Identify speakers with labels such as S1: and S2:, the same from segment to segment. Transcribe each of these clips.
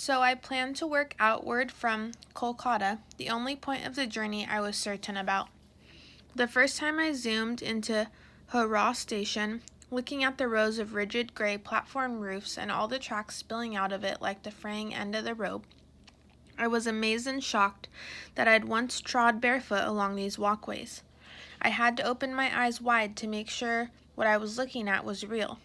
S1: So I planned to work outward from Kolkata, the only point of the journey I was certain about. The first time I zoomed into Howrah Station, looking at the rows of rigid gray platform roofs and all the tracks spilling out of it like the fraying end of the rope, I was amazed and shocked that I'd once trod barefoot along these walkways. I had to open my eyes wide to make sure what I was looking at was real.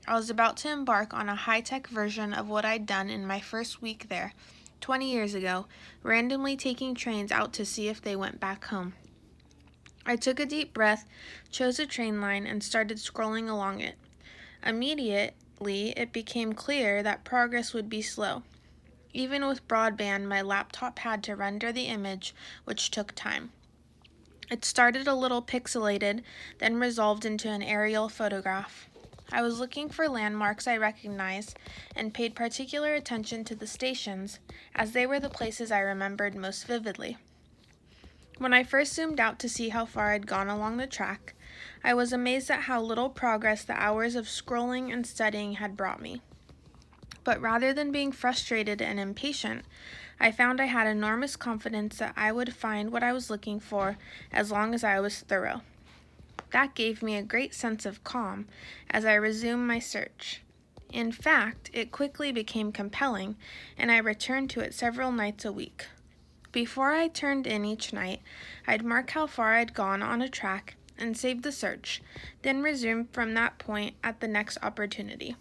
S1: I was about to embark on a high-tech version of what I'd done in my first week there, 20 years ago, randomly taking trains out to see if they went back home. I took a deep breath, chose a train line, and started scrolling along it. Immediately, it became clear that progress would be slow. Even with broadband, my laptop had to render the image, which took time. It started a little pixelated, then resolved into an aerial photograph. I was looking for landmarks I recognized and paid particular attention to the stations, as they were the places I remembered most vividly. When I first zoomed out to see how far I'd gone along the track, I was amazed at how little progress the hours of scrolling and studying had brought me. But rather than being frustrated and impatient, I found I had enormous confidence that I would find what I was looking for as long as I was thorough. That gave me a great sense of calm as I resumed my search. In fact, it quickly became compelling, and I returned to it several nights a week. Before I turned in each night, I'd mark how far I'd gone on a track and save the search, then resume from that point at the next opportunity.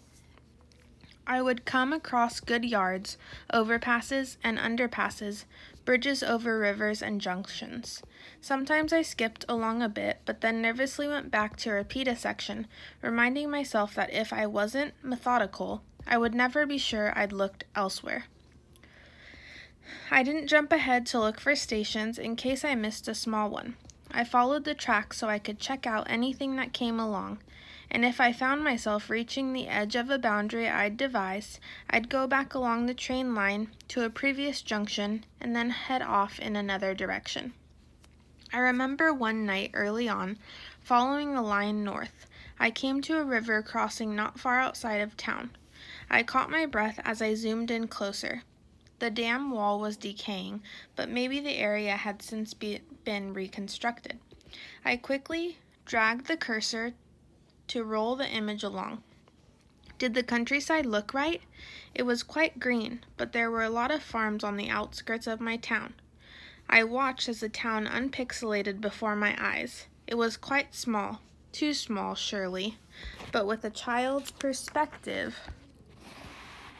S1: I would come across good yards, overpasses and underpasses, bridges over rivers and junctions. Sometimes I skipped along a bit, but then nervously went back to repeat a section, reminding myself that if I wasn't methodical, I would never be sure I'd looked elsewhere. I didn't jump ahead to look for stations in case I missed a small one. I followed the track so I could check out anything that came along, and if I found myself reaching the edge of a boundary I'd devised, I'd go back along the train line to a previous junction and then head off in another direction. I remember one night early on, following the line north, I came to a river crossing not far outside of town. I caught my breath as I zoomed in closer. The dam wall was decaying, but maybe the area had since been reconstructed. I quickly dragged the cursor to roll the image along. Did the countryside look right? It was quite green, but there were a lot of farms on the outskirts of my town. I watched as the town unpixelated before my eyes. It was quite small, too small, surely, but with a child's perspective,